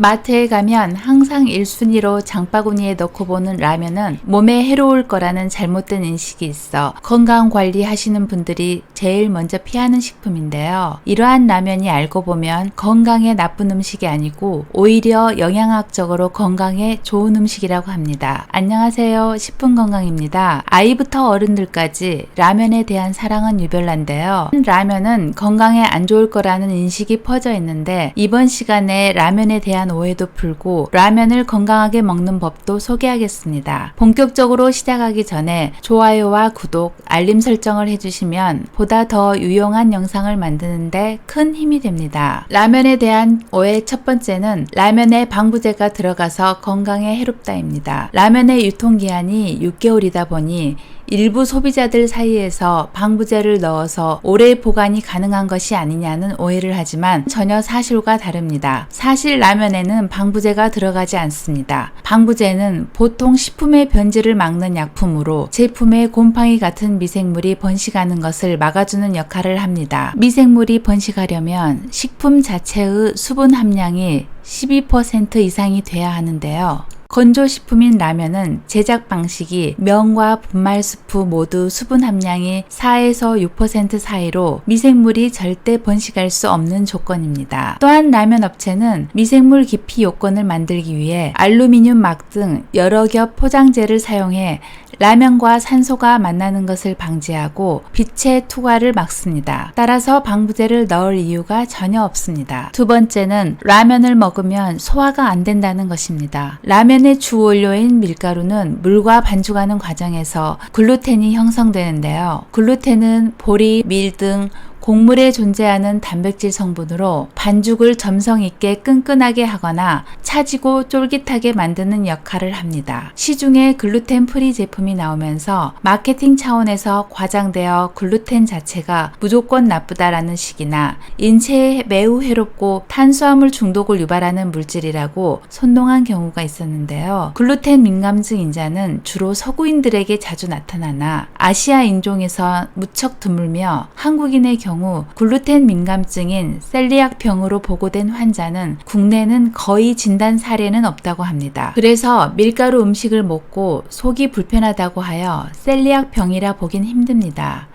마트에 가면 항상 1순위로 장바구니에 넣고 보는 라면은 몸에 해로울 거라는 잘못된 인식이 있어 건강 관리하시는 분들이 제일 먼저 피하는 식품인데요. 이러한 라면이 알고 보면 건강에 나쁜 음식이 아니고 오히려 영양학적으로 건강에 좋은 음식이라고 합니다. 안녕하세요. 10분 건강입니다. 아이부터 어른들까지 라면에 대한 사랑은 유별난데요. 라면은 건강에 안 좋을 거라는 인식이 퍼져 있는데 이번 시간에 라면에 대한 오해도 풀고 라면을 건강하게 먹는 법도 소개하겠습니다. 본격적으로 시작하기 전에 좋아요와 구독, 알림 설정을 해주시면 보다 더 유용한 영상을 만드는데 큰 힘이 됩니다. 라면에 대한 오해 첫 번째는 라면에 방부제가 들어가서 건강에 해롭다입니다. 라면의 유통기한이 6개월이다 보니 일부 소비자들 사이에서 방부제를 넣어서 오래 보관이 가능한 것이 아니냐는 오해를 하지만 전혀 사실과 다릅니다. 사실 라면에는 방부제가 들어가지 않습니다. 방부제는 보통 식품의 변질을 막는 약품으로 제품에 곰팡이 같은 미생물이 번식하는 것을 막아주는 역할을 합니다. 미생물이 번식하려면 식품 자체의 수분 함량이 12% 이상이 돼야 하는데요. 건조식품인 라면은 제작 방식이 면과 분말 스프 모두 수분 함량이 4에서 6% 사이로 미생물이 절대 번식할 수 없는 조건입니다. 또한 라면 업체는 미생물 기피 요건을 만들기 위해 알루미늄 막 등 여러 겹 포장재를 사용해 라면과 산소가 만나는 것을 방지하고 빛의 투과를 막습니다. 따라서 방부제를 넣을 이유가 전혀 없습니다. 두 번째는 라면을 먹으면 소화가 안 된다는 것입니다. 라면의 주 원료인 밀가루는 물과 반죽하는 과정에서 글루텐이 형성되는데요. 글루텐은 보리, 밀 등 곡물에 존재하는 단백질 성분으로 반죽을 점성 있게 끈끈하게 하거나 차지고 쫄깃하게 만드는 역할을 합니다. 시중에 글루텐 프리 제품이 나오면서 마케팅 차원에서 과장되어 글루텐 자체가 무조건 나쁘다라는 식이나 인체에 매우 해롭고 탄수화물 중독을 유발하는 물질이라고 선동한 경우가 있었는데요. 글루텐 민감증 인자는 주로 서구인들에게 자주 나타나나 아시아 인종에서 무척 드물며 한국인의 경우 글루텐 민감증인 셀리악 병으로 보고된 환자는 국내는 거의 진단 사례는 없다고 합니다. 그래서 밀가루 음식을 먹고 속이 불편하다고 하여 셀리악 병이라 보긴 힘듭니다.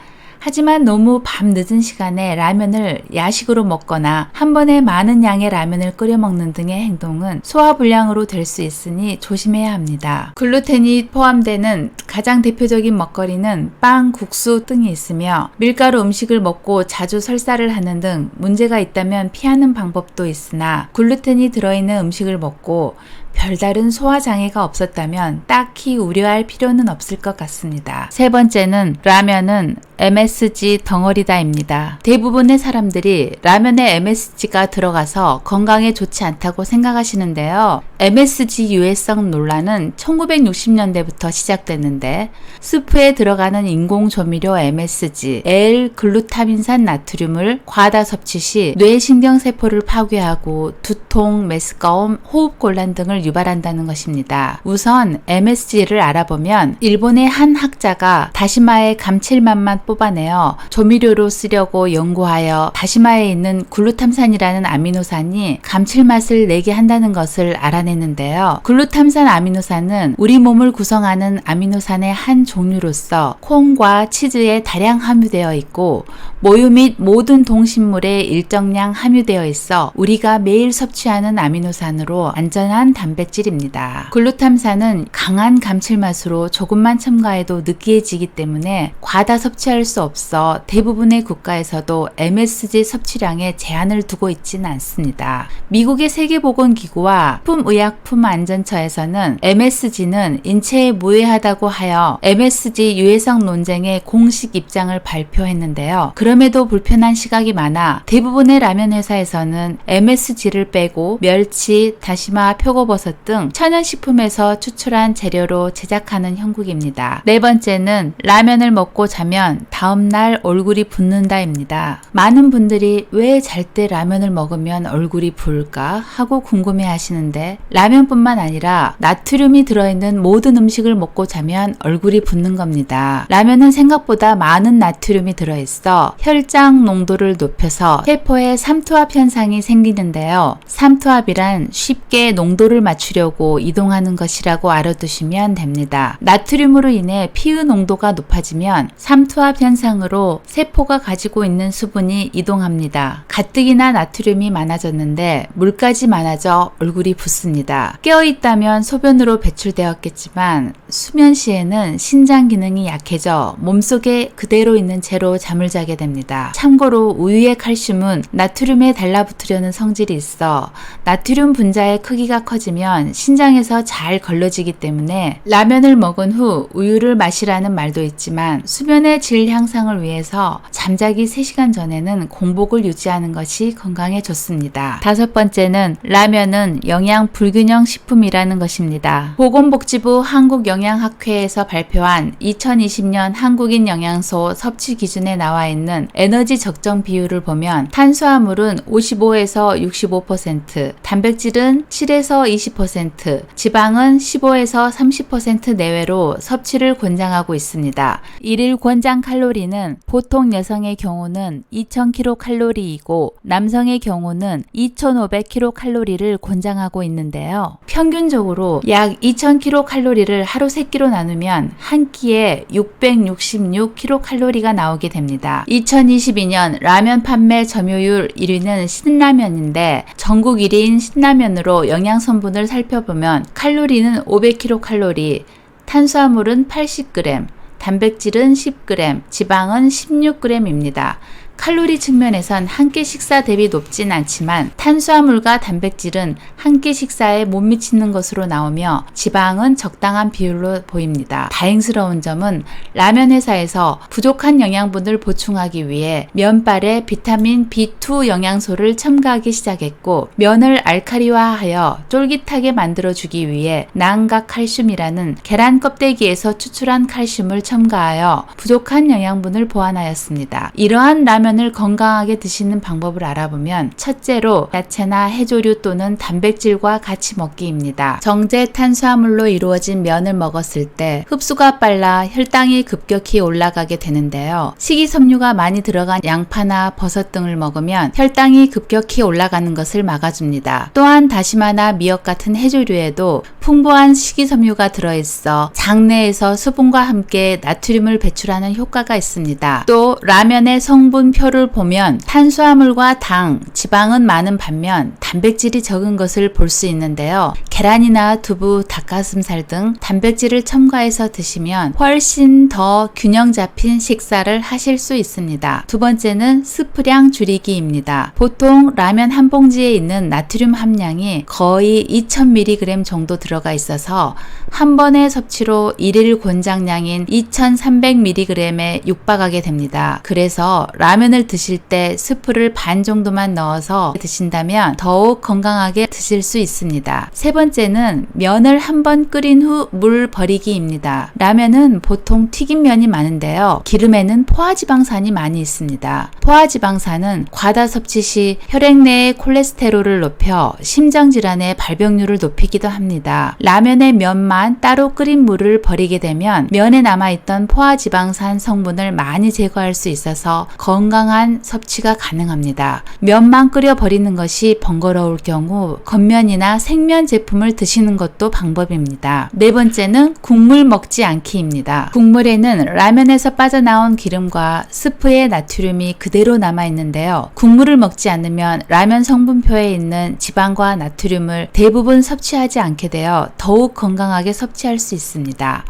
하지만 너무 밤 늦은 시간에 라면을 야식으로 먹거나 한 번에 많은 양의 라면을 끓여 먹는 등의 행동은 소화불량으로 될 수 있으니 조심해야 합니다. 글루텐이 포함되는 가장 대표적인 먹거리는 빵, 국수 등이 있으며 밀가루 음식을 먹고 자주 설사를 하는 등 문제가 있다면 피하는 방법도 있으나 글루텐이 들어있는 음식을 먹고 별다른 소화장애가 없었다면 딱히 우려할 필요는 없을 것 같습니다. 세 번째는 라면은 MSG 덩어리다입니다. 대부분의 사람들이 라면에 MSG가 들어가서 건강에 좋지 않다고 생각하시는데요. MSG 유해성 논란은 1960년대부터 시작됐는데 스프에 들어가는 인공조미료 MSG, L글루타민산 나트륨을 과다 섭취 시 뇌신경세포를 파괴하고 두통, 메스꺼움, 호흡곤란 등을 유발한다는 것입니다. 우선 MSG를 알아보면 일본의 한 학자가 다시마의 감칠맛만 뽑아내어 조미료로 쓰려고 연구하여 다시마에 있는 글루탐산이라는 아미노산이 감칠맛을 내게 한다는 것을 알아냈는데요. 글루탐산 아미노산은 우리 몸을 구성하는 아미노산의 한 종류로서 콩과 치즈에 다량 함유되어 있고 모유 및 모든 동식물에 일정량 함유되어 있어 우리가 매일 섭취하는 아미노산으로 안전한 단백질입니다. 글루탐산은 강한 감칠맛으로 조금만 첨가해도 느끼해지기 때문에 과다 섭취할 수 없어 대부분의 국가에서도 MSG 섭취량에 제한을 두고 있지는 않습니다. 미국의 세계보건기구와 식품의약품안전처에서는 MSG는 인체에 무해하다고 하여 MSG 유해성 논쟁에 공식 입장을 발표했는데요. 그럼에도 불편한 시각이 많아 대부분의 라면 회사에서는 MSG를 빼고 멸치, 다시마, 표고버섯 표고버섯 등 천연식품에서 추출한 재료로 제작하는 형국입니다. 네 번째는 라면을 먹고 자면 다음날 얼굴이 붓는다입니다. 많은 분들이 왜 잘 때 라면을 먹으면 얼굴이 부을까 하고 궁금해 하시는데, 라면뿐만 아니라 나트륨이 들어있는 모든 음식을 먹고 자면 얼굴이 붓는 겁니다. 라면은 생각보다 많은 나트륨이 들어있어 혈장 농도를 높여서 세포에 삼투압 현상이 생기는데요. 삼투압이란 쉽게 농도를 맞추려고 이동하는 것이라고 알아두시면 됩니다. 나트륨으로 인해 피의 농도가 높아지면 삼투압 현상으로 세포가 가지고 있는 수분이 이동합니다. 가뜩이나 나트륨이 많아졌는데 물까지 많아져 얼굴이 붓습니다. 깨어있다면 소변으로 배출되었겠지만 수면 시에는 신장 기능이 약해져 몸속에 그대로 있는 채로 잠을 자게 됩니다. 참고로 우유의 칼슘은 나트륨에 달라붙으려는 성질이 있어 나트륨 분자의 크기가 커지면 신장에서 잘 걸러지기 때문에 라면을 먹은 후 우유를 마시라는 말도 있지만, 수면의 질 향상을 위해서 잠자기 3시간 전에는 공복을 유지하는 것이 건강에 좋습니다. 다섯 번째는 라면은 영양 불균형 식품이라는 것입니다. 보건복지부 한국영양학회에서 발표한 2020년 한국인 영양소 섭취 기준에 나와 있는 에너지 적정 비율을 보면 탄수화물은 55에서 65%, 단백질은 7에서 20%, 지방은 15에서 30% 내외로 섭취를 권장하고 있습니다. 일일 권장 칼로리는 보통 여성의 경우는 2000kcal이고 남성의 경우는 2500kcal를 권장하고 있는데요. 평균적으로 약 2000kcal를 하루 3끼로 나누면 한 끼에 666kcal가 나오게 됩니다. 2022년 라면 판매 점유율 1위는 신라면인데, 전국 1위인 신라면으로 영양 성분을 살펴보면 칼로리는 500kcal, 탄수화물은 80g, 단백질은 10g, 지방은 16g입니다. 칼로리 측면에선 한 끼 식사 대비 높진 않지만 탄수화물과 단백질은 한 끼 식사에 못 미치는 것으로 나오며 지방은 적당한 비율로 보입니다. 다행스러운 점은 라면 회사에서 부족한 영양분을 보충하기 위해 면발에 비타민 B2 영양소를 첨가하기 시작했고, 면을 알칼리화하여 쫄깃하게 만들어주기 위해 난각 칼슘이라는 계란 껍데기에서 추출한 칼슘을 첨가하여 부족한 영양분을 보완하였습니다. 이러한 라면을 건강하게 드시는 방법을 알아보면, 첫째로 야채나 해조류 또는 단백질과 같이 먹기입니다. 정제 탄수화물로 이루어진 면을 먹었을 때 흡수가 빨라 혈당이 급격히 올라가게 되는데요. 식이섬유가 많이 들어간 양파나 버섯 등을 먹으면 혈당이 급격히 올라가는 것을 막아줍니다. 또한 다시마나 미역 같은 해조류에도 풍부한 식이섬유가 들어있어 장내에서 수분과 함께 나트륨을 배출하는 효과가 있습니다. 또 라면의 성분표를 보면 탄수화물과 당, 지방은 많은 반면 단백질이 적은 것을 볼 수 있는데요. 계란이나 두부, 닭가슴살 등 단백질을 첨가해서 드시면 훨씬 더 균형 잡힌 식사를 하실 수 있습니다. 두 번째는 스프량 줄이기입니다. 보통 라면 한 봉지에 있는 나트륨 함량이 거의 2000mg 정도 들어가 있어서 한 번의 섭취로 일일 권장량인 2300mg에 육박하게 됩니다. 그래서 라면을 드실 때 스프를 반 정도만 넣어서 드신다면 더욱 건강하게 드실 수 있습니다. 세 번째는 면을 한 번 끓인 후 물 버리기입니다. 라면은 보통 튀긴 면이 많은데요. 기름에는 포화지방산이 많이 있습니다. 포화지방산은 과다 섭취 시 혈액 내의 콜레스테롤을 높여 심장질환의 발병률을 높이기도 합니다. 라면의 면만 따로 끓인 물을 버리게 되면 면에 남아있던 포화지방산 성분을 많이 제거할 수 있어서 건강한 섭취가 가능합니다. 면만 끓여 버리는 것이 번거로울 경우 겉면이나 생면 제품을 드시는 것도 방법입니다. 네 번째는 국물 먹지 않기입니다. 국물에는 라면에서 빠져나온 기름과 스프의 나트륨이 그대로 남아있는데요. 국물을 먹지 않으면 라면 성분표에 있는 지방과 나트륨을 대부분 섭취하지 않게 되어 더욱 건강하게 섭취할 수 있습니다.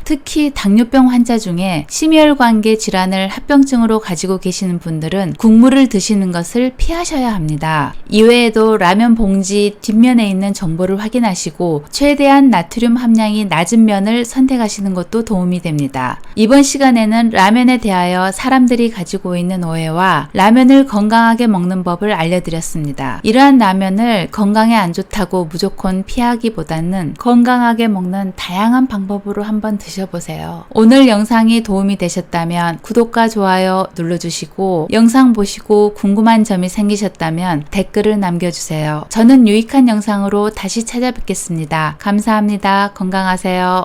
특히 당뇨병 환자 중에 심혈관계 질환을 합병증으로 가지고 계시는 분들은 국물을 드시는 것을 피하셔야 합니다. 이외에도 라면 봉지 뒷면에 있는 정보를 확인하시고 최대한 나트륨 함량이 낮은 면을 선택하시는 것도 도움이 됩니다. 이번 시간에는 라면에 대하여 사람들이 가지고 있는 오해와 라면을 건강하게 먹는 법을 알려드렸습니다. 이러한 라면을 건강에 안 좋다고 무조건 피하기보다는 건강하게 먹는 다양한 방법으로 한번 드셔보세요. 오늘 영상이 도움이 되셨다면 구독과 좋아요 눌러주시고 영상 보시고 궁금한 점이 생기셨다면 댓글을 남겨주세요. 저는 유익한 영상으로 다시 찾아뵙겠습니다. 감사합니다. 건강하세요.